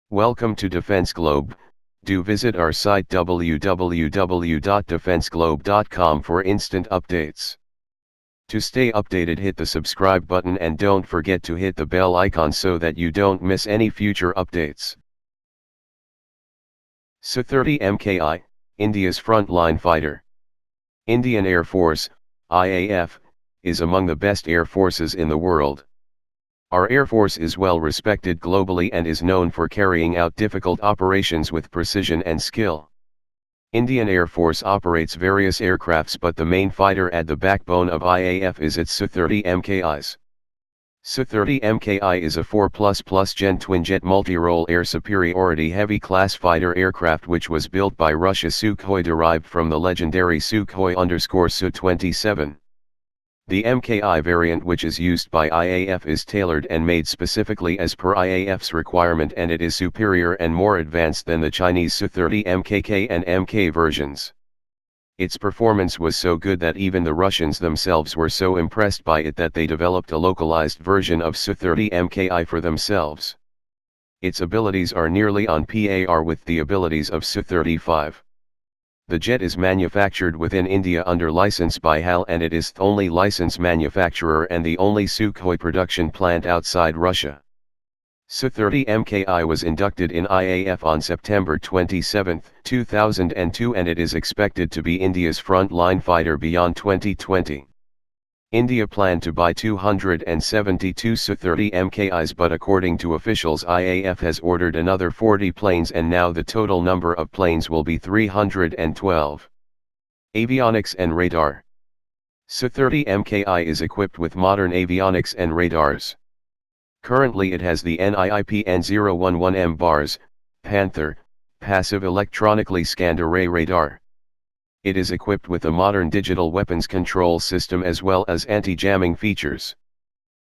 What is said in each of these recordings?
Welcome to Defense Globe. Do visit our site www.defenseglobe.com for instant updates. To stay updated, hit the subscribe button and don't forget to hit the bell icon so that you don't miss any future updates. Su-30 MKI, India's frontline fighter. Indian Air Force, IAF, is among the best air forces in the world. Our Air Force is well respected globally and is known for carrying out difficult operations with precision and skill. Indian Air Force operates various aircrafts, but the main fighter at the backbone of IAF is its Su-30 MKIs. Su-30 MKI is a 4++ Gen twinjet multi-role air superiority heavy class fighter aircraft which was built by Russia Sukhoi, derived from the legendary Sukhoi Su-27. The MKI variant, which is used by IAF, is tailored and made specifically as per IAF's requirement, and it is superior and more advanced than the Chinese Su-30 MKK and MK versions. Its performance was so good that even the Russians themselves were so impressed by it that they developed a localized version of Su-30 MKI for themselves. Its abilities are nearly on par with the abilities of Su-35. The jet is manufactured within India under license by HAL, and it is the only licensed manufacturer and the only Sukhoi production plant outside Russia. Su-30 MKI was inducted in IAF on September 27, 2002, and it is expected to be India's front-line fighter beyond 2020. India planned to buy 272 Su-30 MKIs, but according to officials, IAF has ordered another 40 planes, and now the total number of planes will be 312. Avionics and radar. Su-30 MKI is equipped with modern avionics and radars. Currently it has the NIIP N011M bars, Panther, passive electronically scanned array radar. It is equipped with a modern digital weapons control system as well as anti-jamming features.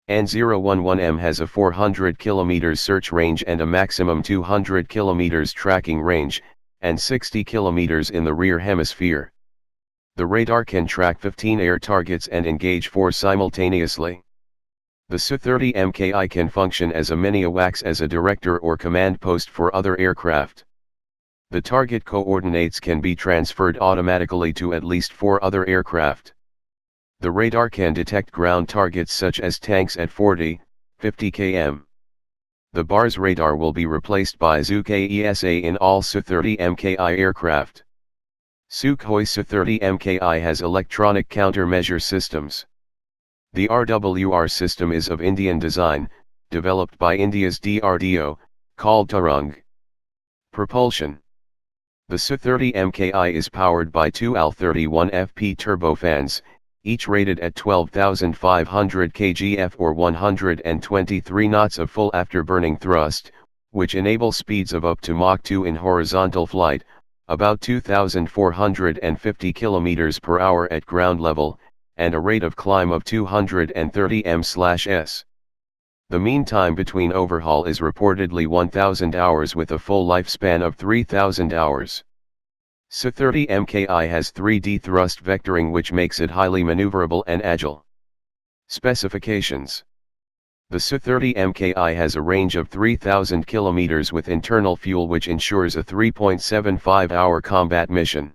N011M has a 400 km search range and a maximum 200 km tracking range, and 60 km in the rear hemisphere. The radar can track 15 air targets and engage 4 simultaneously. The Su-30 MKI can function as a mini AWACS, as a director or command post for other aircraft. The target coordinates can be transferred automatically to at least 4 other aircraft. The radar can detect ground targets such as tanks at 40, 50 km. The bars radar will be replaced by Sukhoi ESA in all Su-30 MKI aircraft. Sukhoi Su-30 MKI has electronic countermeasure systems. The RWR system is of Indian design, developed by India's DRDO, called Tarang. Propulsion. The Su-30 MKI is powered by 2 AL-31FP turbofans, each rated at 12,500 kgf or 123 knots of full afterburning thrust, which enable speeds of up to Mach 2 in horizontal flight, about 2,450 km per hour at ground level, and a rate of climb of 230 m/s. The mean time between overhaul is reportedly 1,000 hours with a full lifespan of 3,000 hours. Su-30 MKI has 3D thrust vectoring, which makes it highly maneuverable and agile. Specifications. The Su-30 MKI has a range of 3,000 km with internal fuel, which ensures a 3.75-hour combat mission.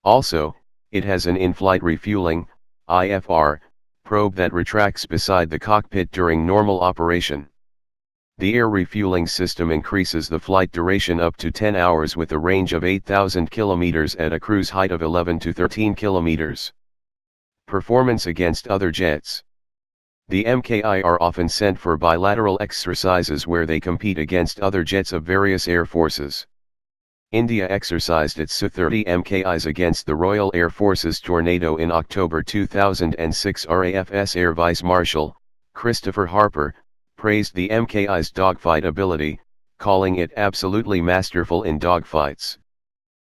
Also, it has an in-flight refueling, IFR, probe that retracts beside the cockpit during normal operation. The air refueling system increases the flight duration up to 10 hours with a range of 8,000 km at a cruise height of 11 to 13 km. Performance against other jets. The MKI are often sent for bilateral exercises where they compete against other jets of various air forces. India exercised its Su-30 MKIs against the Royal Air Force's Tornado in October 2006. RAF's Air Vice Marshal, Christopher Harper, praised the MKI's dogfight ability, calling it absolutely masterful in dogfights.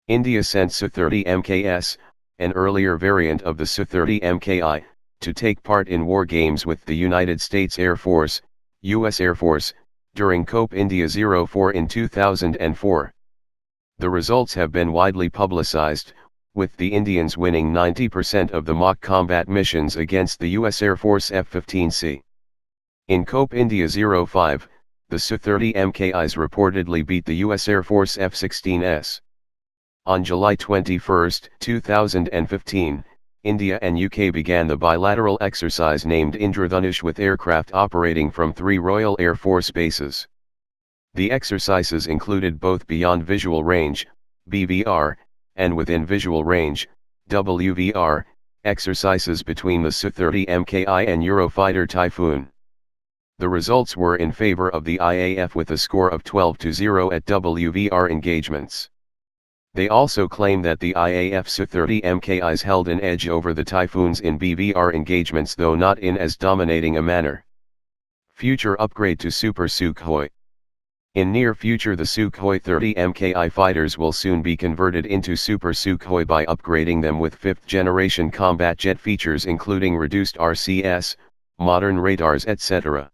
India sent Su-30 MKS, an earlier variant of the Su-30 MKI, to take part in war games with the United States Air Force, U.S. Air Force, during COPE India 04 in 2004. The results have been widely publicized, with the Indians winning 90% of the mock combat missions against the U.S. Air Force F-15C. In COPE India 05, the Su-30 MKIs reportedly beat the US Air Force F-16s. On July 21, 2015, India and UK began the bilateral exercise named Indradhanush with aircraft operating from 3 Royal Air Force bases. The exercises included both beyond visual range, BVR, and within visual range, WVR, exercises between the Su-30 MKI and Eurofighter Typhoon. The results were in favor of the IAF with a score of 12-0 at WVR engagements. They also claim that the IAF Su-30 MKIs held an edge over the Typhoons in BVR engagements, though not in as dominating a manner. Future upgrade to Super Sukhoi. In near future, the Sukhoi 30 MKI fighters will soon be converted into Super Sukhoi by upgrading them with 5th generation combat jet features including reduced RCS, modern radars, etc.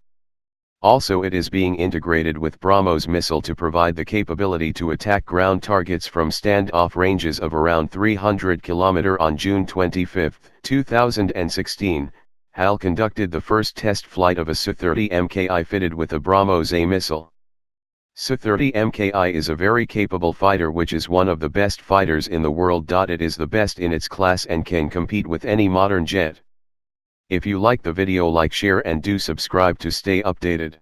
Also, it is being integrated with BrahMos missile to provide the capability to attack ground targets from standoff ranges of around 300 km. On June 25, 2016, HAL conducted the first test flight of a Su-30 MKI fitted with a BrahMos A missile. Su-30 MKI is a very capable fighter, which is one of the best fighters in the world. It is the best in its class and can compete with any modern jet. If you like the video, like, share and do subscribe to stay updated.